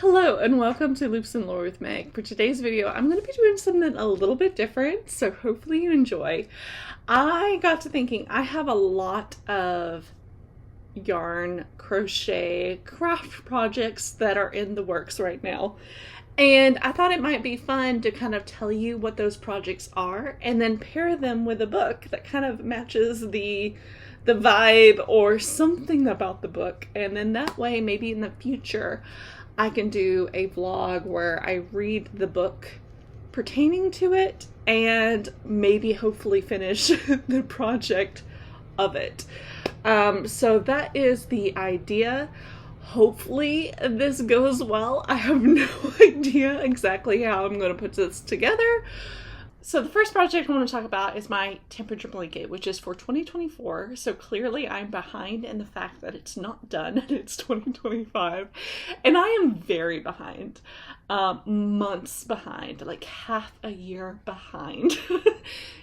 Hello and welcome to Loops and Lore with Meg. For today's video, I'm going to be doing something a little bit different, so hopefully you enjoy. I got to thinking I have a lot of yarn, crochet, craft projects that are in the works right now. And I thought it might be fun to kind of tell you what those projects are and then pair them with a book that kind of matches the vibe or something about the book. And then that way, maybe in the future, I can do a vlog where I read the book pertaining to it and maybe hopefully finish the project of it. So that is the idea. Hopefully this goes well. I have no idea exactly how I'm going to put this together. So the first project I want to talk about is my temperature blanket, which is for 2024. So clearly I'm behind in the fact that it's not done and it's 2025. And I am very behind, months behind, like half a year behind.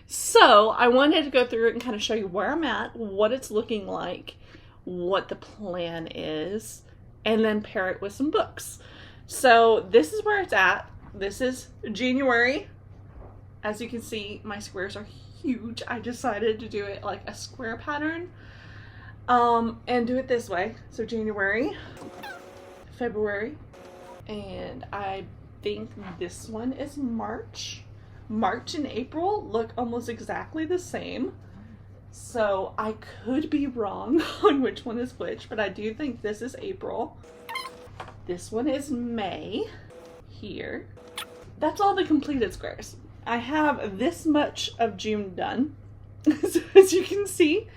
So I wanted to go through it and kind of show you where I'm at, what it's looking like, what the plan is, and then pair it with some books. So this is where it's at. This is January. As you can see, my squares are huge. I decided to do it like a square pattern and do it this way. So January, February, and I think this one is March. March and April look almost exactly the same. So I could be wrong on which one is which, but I do think this is April. This one is May here. That's all the completed squares. I have this much of June done. So as you can see,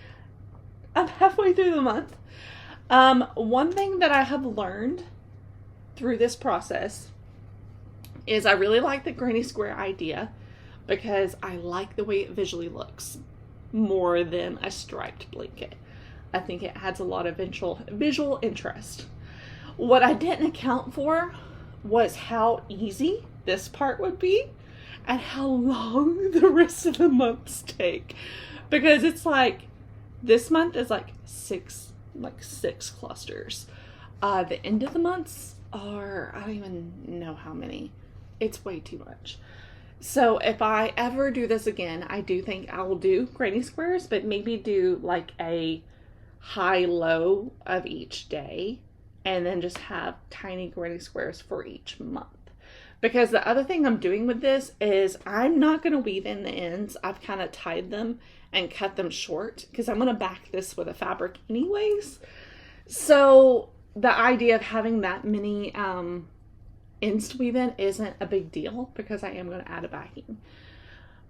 I'm halfway through the month. One thing that I have learned through this process is I really like the granny square idea because I like the way it visually looks more than a striped blanket. I think it adds a lot of visual interest. What I didn't account for was how easy this part would be and how long the rest of the months take, because it's like this month is like six clusters. The end of the months are, I don't even know how many. It's way too much. So if I ever do this again, I do think I will do granny squares, but maybe do like a high-low of each day and then just have tiny granny squares for each month. Because the other thing I'm doing with this is I'm not going to weave in the ends. I've kind of tied them and cut them short because I'm going to back this with a fabric anyways. So the idea of having that many ends to weave in isn't a big deal because I am going to add a backing.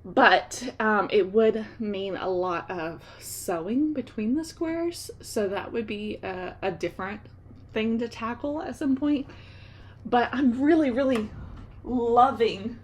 But it would mean a lot of sewing between the squares. So that would be a different thing to tackle at some point. But I'm really loving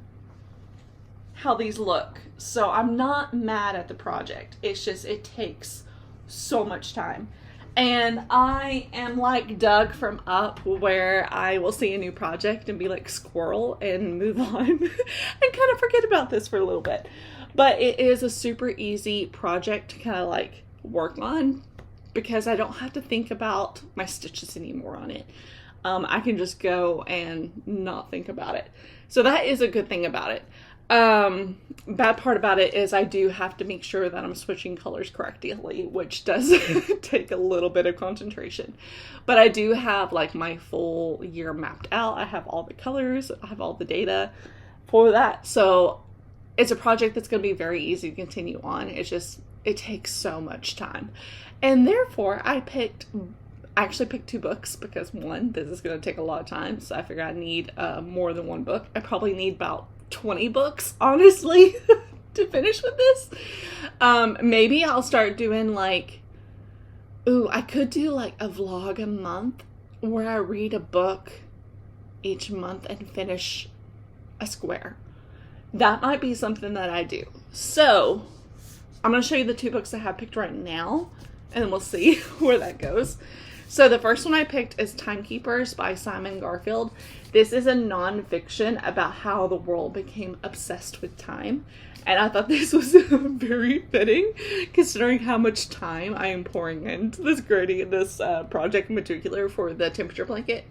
how these look. So I'm not mad at the project. It's just, it takes so much time. And I am like Doug from Up, where I will see a new project and be like squirrel and move on and kind of forget about this for a little bit. But it is a super easy project to kind of like work on because I don't have to think about my stitches anymore on it. I can just go and not think about it. So that is a good thing about it. Bad part about it is I do have to make sure that I'm switching colors correctly, which does take a little bit of concentration. But I do have like my full year mapped out. I have all the colors. I have all the data for that. So it's a project that's going to be very easy to continue on. It's just, it takes so much time. And therefore I actually picked two books because one, this is going to take a lot of time. So I figured I need more than one book. I probably need about 20 books, honestly, to finish with this. Maybe I'll start doing like, I could do like a vlog a month where I read a book each month and finish a square. That might be something that I do. So I'm going to show you the two books I have picked right now and we'll see where that goes. So the first one I picked is Timekeepers by Simon Garfield. This is a nonfiction about how the world became obsessed with time. And I thought this was very fitting, considering how much time I am pouring into this project in particular for the temperature blanket.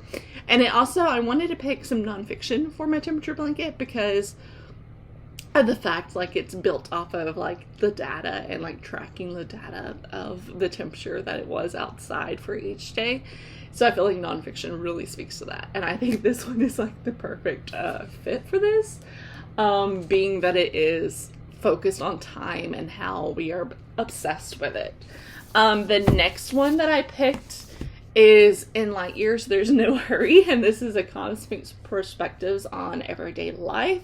And it also, I wanted to pick some nonfiction for my temperature blanket because of the fact, like, it's built off of, like, the data and, like, tracking the data of the temperature that it was outside for each day. So I feel like nonfiction really speaks to that. And I think this one is, like, the perfect fit for this, being that it is focused on time and how we are obsessed with it. The next one that I picked is In Light Years, There's No Hurry, and this is a cosmic perspectives on everyday life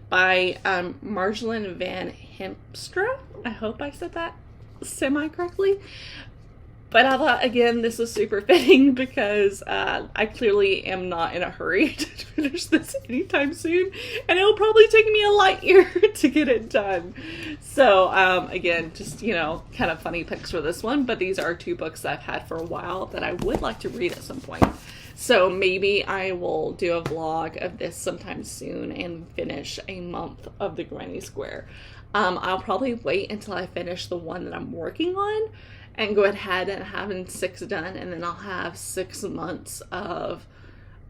by Marjolijn van Heemstra. I hope I said that semi-correctly. But I thought, again, this was super fitting because I clearly am not in a hurry to finish this anytime soon. And it'll probably take me a light year to get it done. So, again, just, you know, kind of funny picks for this one. But these are two books that I've had for a while that I would like to read at some point. So maybe I will do a vlog of this sometime soon and finish a month of the Granny Square. I'll probably wait until I finish the one that I'm working on and go ahead and having 6 done, and then I'll have 6 months of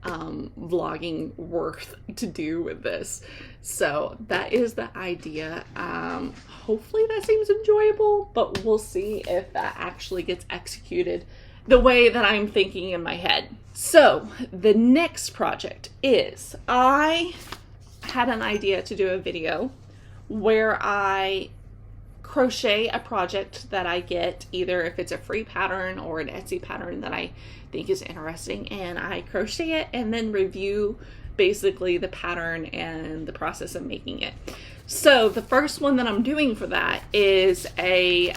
vlogging worth to do with this. So that is the idea. Hopefully that seems enjoyable, but we'll see if that actually gets executed the way that I'm thinking in my head. So the next project is, I had an idea to do a video where I crochet a project that I get, either if it's a free pattern or an Etsy pattern that I think is interesting, and I crochet it and then review basically the pattern and the process of making it. So the first one that I'm doing for that is a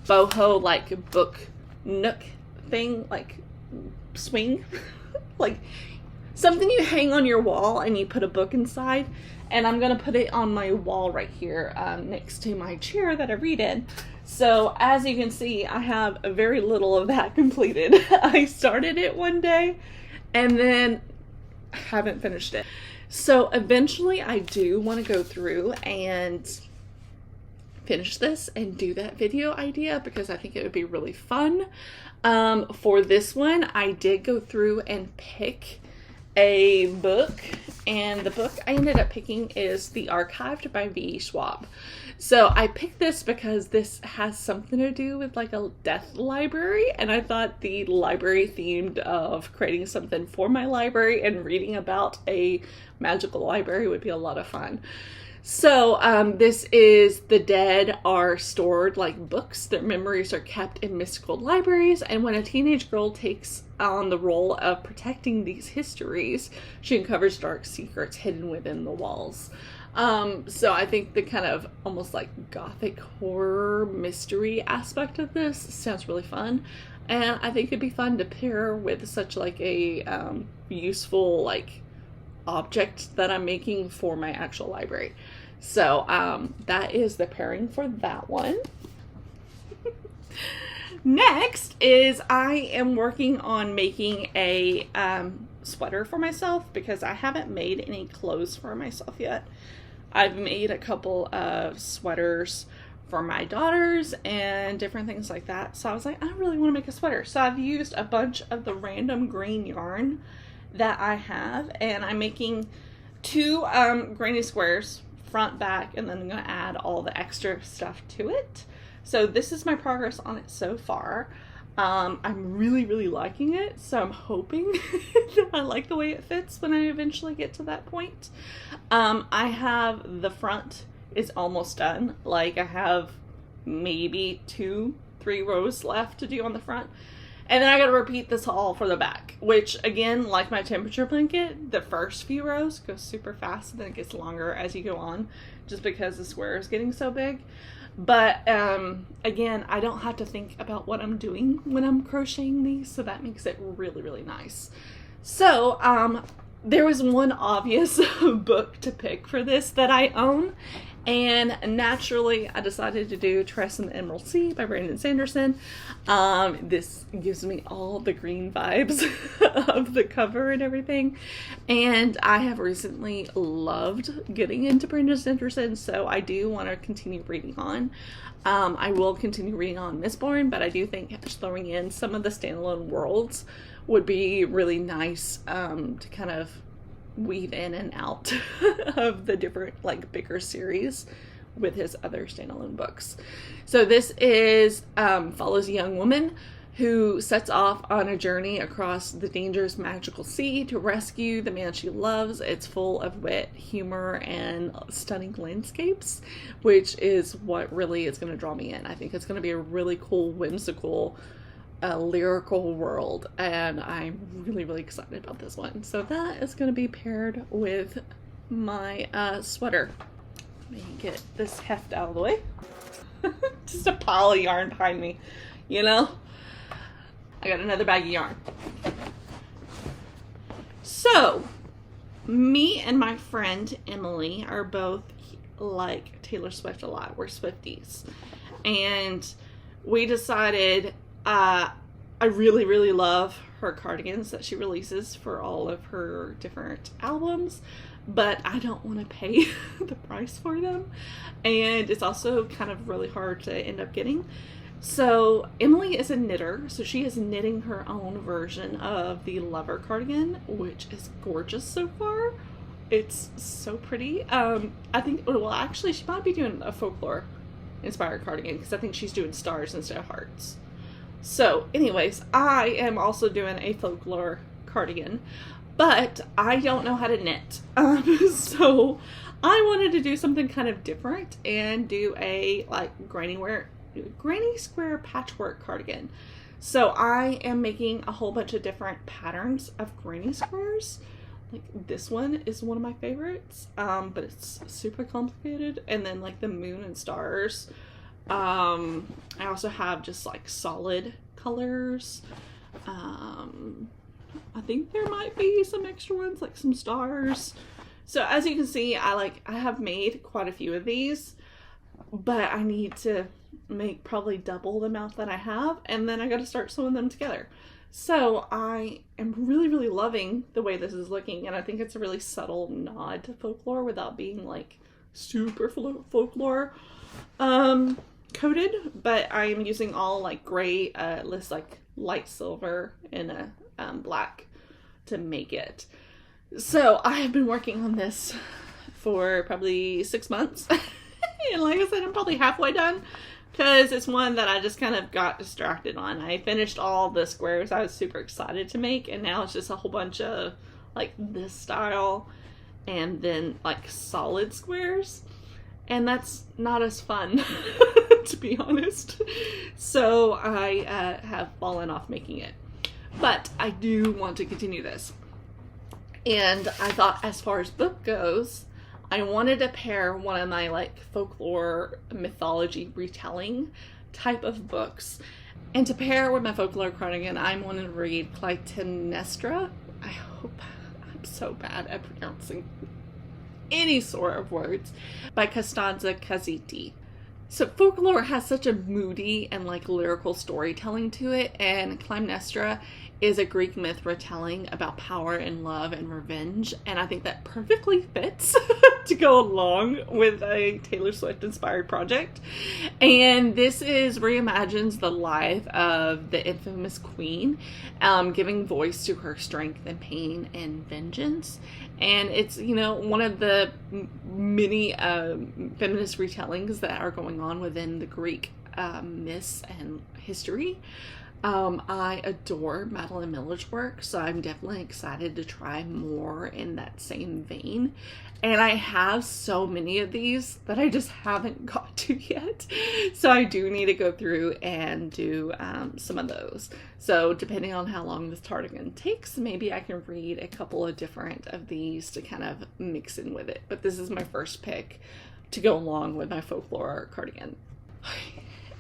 boho, like, book Nook thing, like swing, like something you hang on your wall and you put a book inside. And I'm going to put it on my wall right here next to my chair that I read in. So as you can see, I have very little of that completed. I started it one day and then haven't finished it. So eventually I do want to go through and finish this and do that video idea because I think it would be really fun. For this one, I did go through and pick a book, and the book I ended up picking is The Archived by Schwab. So I picked this because this has something to do with, like, a death library, and I thought the library themed of creating something for my library and reading about a magical library would be a lot of fun. So this is, the dead are stored like books. Their memories are kept in mystical libraries, and when a teenage girl takes on the role of protecting these histories, she uncovers dark secrets hidden within the walls. So I think the kind of almost like gothic horror mystery aspect of this sounds really fun, and I think it'd be fun to pair with such like a useful like object that I'm making for my actual library. So that is the pairing for that one. Next is I am working on making a sweater for myself because I haven't made any clothes for myself yet. I've made a couple of sweaters for my daughters and different things like that. So I was like, I really want to make a sweater. So I've used a bunch of the random green yarn that I have, and I'm making 2 granny squares, front, back, and then I'm going to add all the extra stuff to it. So this is my progress on it so far. I'm really liking it, so I'm hoping that I like the way it fits when I eventually get to that point. I have the front is almost done. Like, I have maybe 2-3 rows left to do on the front. And then I gotta repeat this all for the back, which again, like my temperature blanket, the first few rows go super fast and then it gets longer as you go on, just because the square is getting so big. But again, I don't have to think about what I'm doing when I'm crocheting these, so that makes it really nice. So there was one obvious book to pick for this that I own, And naturally, I decided to do Tress and the Emerald Sea by Brandon Sanderson. This gives me all the green vibes of the cover and everything. And I have recently loved getting into Brandon Sanderson, so I do want to continue reading on. I will continue reading on Mistborn, but I do think throwing in some of the standalone worlds would be really nice to kind of weave in and out of the different like bigger series with his other standalone books. So this is follows a young woman who sets off on a journey across the dangerous magical sea to rescue the man she loves. It's full of wit, humor, and stunning landscapes, which is what really is going to draw me in. I think it's going to be a really cool, whimsical lyrical world, and I'm really excited about this one. So that is going to be paired with my sweater. Let me get this heft out of the way. Just a pile of yarn behind me, you know? I got another bag of yarn. So me and my friend Emily are both like Taylor Swift a lot. We're Swifties, and we decided I really love her cardigans that she releases for all of her different albums, but I don't want to pay the price for them, and it's also kind of really hard to end up getting. So Emily is a knitter, so she is knitting her own version of the Lover cardigan, which is gorgeous so far. It's so pretty. I think, well, actually she might be doing a folklore inspired cardigan, because I think she's doing stars instead of hearts. So anyways, I am also doing a folklore cardigan, but I don't know how to knit. So I wanted to do something kind of different and do a like granny square patchwork cardigan. So I am making a whole bunch of different patterns of granny squares. Like this one is one of my favorites, but it's super complicated. And then like the moon and stars. I also have just like solid colors. I think there might be some extra ones, like some stars. So as you can see, I have made quite a few of these, but I need to make probably double the amount that I have, and then I got to start sewing them together. So I am really loving the way this is looking, and I think it's a really subtle nod to folklore without being like super folklore coated, but I am using all like gray, this like light silver and a black to make it. So I have been working on this for probably 6 months. And like I said, I'm probably halfway done, because it's one that I just kind of got distracted on. I finished all the squares I was super excited to make, and now it's just a whole bunch of like this style and then like solid squares, and that's not as fun to be honest. So I have fallen off making it, but I do want to continue this. And I thought, as far as book goes, I wanted to pair one of my like folklore mythology retelling type of books, and to pair with my folklore cardigan, I'm wanting to read Clytemnestra. I hope I'm so bad at pronouncing any sort of words, by Costanza Casati. So folklore has such a moody and like lyrical storytelling to it, and Clytemnestra is a Greek myth retelling about power and love and revenge, and I think that perfectly fits to go along with a Taylor Swift inspired project. And this reimagines the life of the infamous queen, giving voice to her strength and pain and vengeance. And it's, you know, one of the many feminist retellings that are going on within the Greek myths and history. I adore Madeline Miller's work, so I'm definitely excited to try more in that same vein. And I have so many of these that I just haven't got to yet. So I do need to go through and do some of those. So depending on how long this cardigan takes, maybe I can read a couple of different of these to kind of mix in with it. But this is my first pick to go along with my folklore cardigan.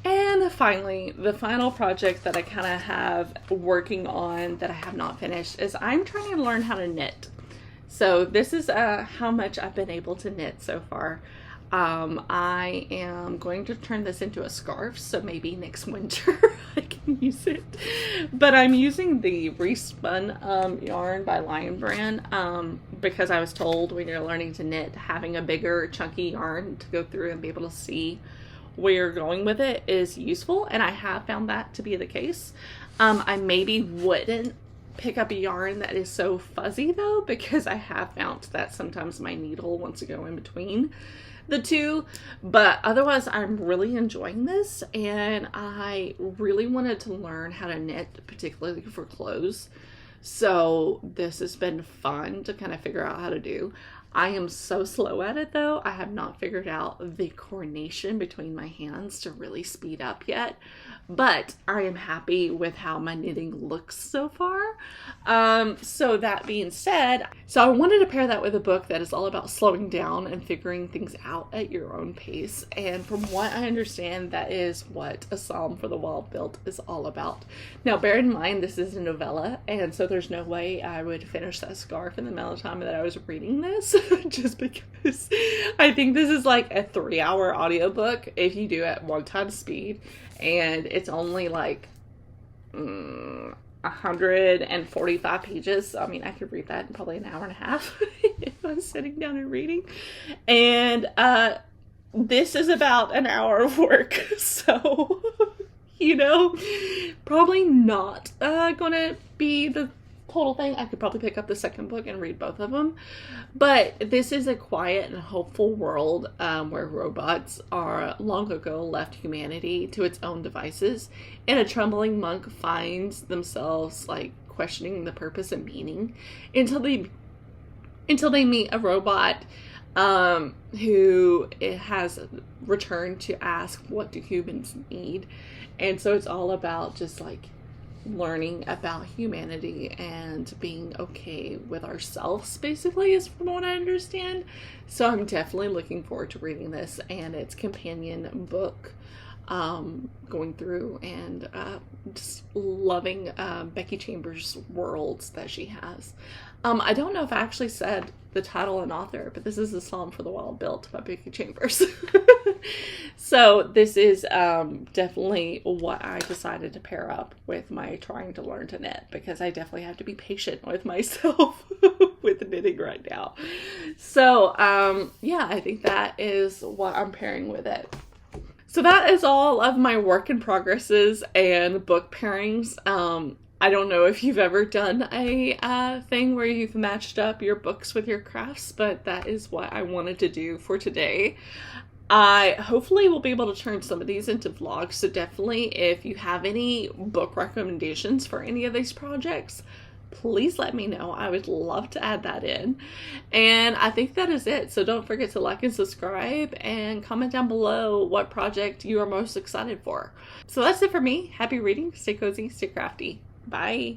And finally, the final project that I kind of have working on that I have not finished is I'm trying to learn how to knit. So this is how much I've been able to knit so far. I am going to turn this into a scarf, so maybe next winter I can use it. But I'm using the respun yarn by Lion Brand because I was told when you're learning to knit, having a bigger chunky yarn to go through and be able to see where you're going with it is useful, and I have found that to be the case. I maybe wouldn't pick up a yarn that is so fuzzy though, because I have found that sometimes my needle wants to go in between the two, but otherwise I'm really enjoying this, and I really wanted to learn how to knit, particularly for clothes, so this has been fun to kind of figure out how to do. I am so slow at it though. I have not figured out the coordination between my hands to really speed up yet, but I am happy with how my knitting looks so far. So that being said, so I wanted to pair that with a book that is all about slowing down and figuring things out at your own pace. And from what I understand, that is what A Psalm for the Well-Built is all about. Now, bear in mind, this is a novella, and so there's no way I would finish that scarf in the amount of time that I was reading this, just because I think this is like a 3-hour audiobook if you do it at 1x speed. And it's only like 145 pages. So, I mean, I could read that in probably an hour and a half if I'm sitting down and reading. And this is about an hour of work. So, you know, probably not gonna be the total thing. I could probably pick up the second book and read both of them, but this is a quiet and hopeful world where robots are long ago left humanity to its own devices, and a trembling monk finds themselves like questioning the purpose and meaning until they meet a robot who has returned to ask, what do humans need? And so it's all about just like learning about humanity and being okay with ourselves, basically, is from what I understand. So I'm definitely looking forward to reading this and its companion book, going through and just loving Becky Chambers' worlds that she has. I don't know if I actually said the title and author, but this is A Psalm for the Well-Built by Becky Chambers. So this is definitely what I decided to pair up with my trying to learn to knit, because I definitely have to be patient with myself with knitting right now. So yeah, I think that is what I'm pairing with it. So that is all of my work in progresses and book pairings. I don't know if you've ever done a thing where you've matched up your books with your crafts, but that is what I wanted to do for today. I hopefully will be able to turn some of these into vlogs, so definitely if you have any book recommendations for any of these projects, please let me know. I would love to add that in. And I think that is it. So don't forget to like and subscribe and comment down below what project you are most excited for. So that's it for me. Happy reading, stay cozy, stay crafty. Bye.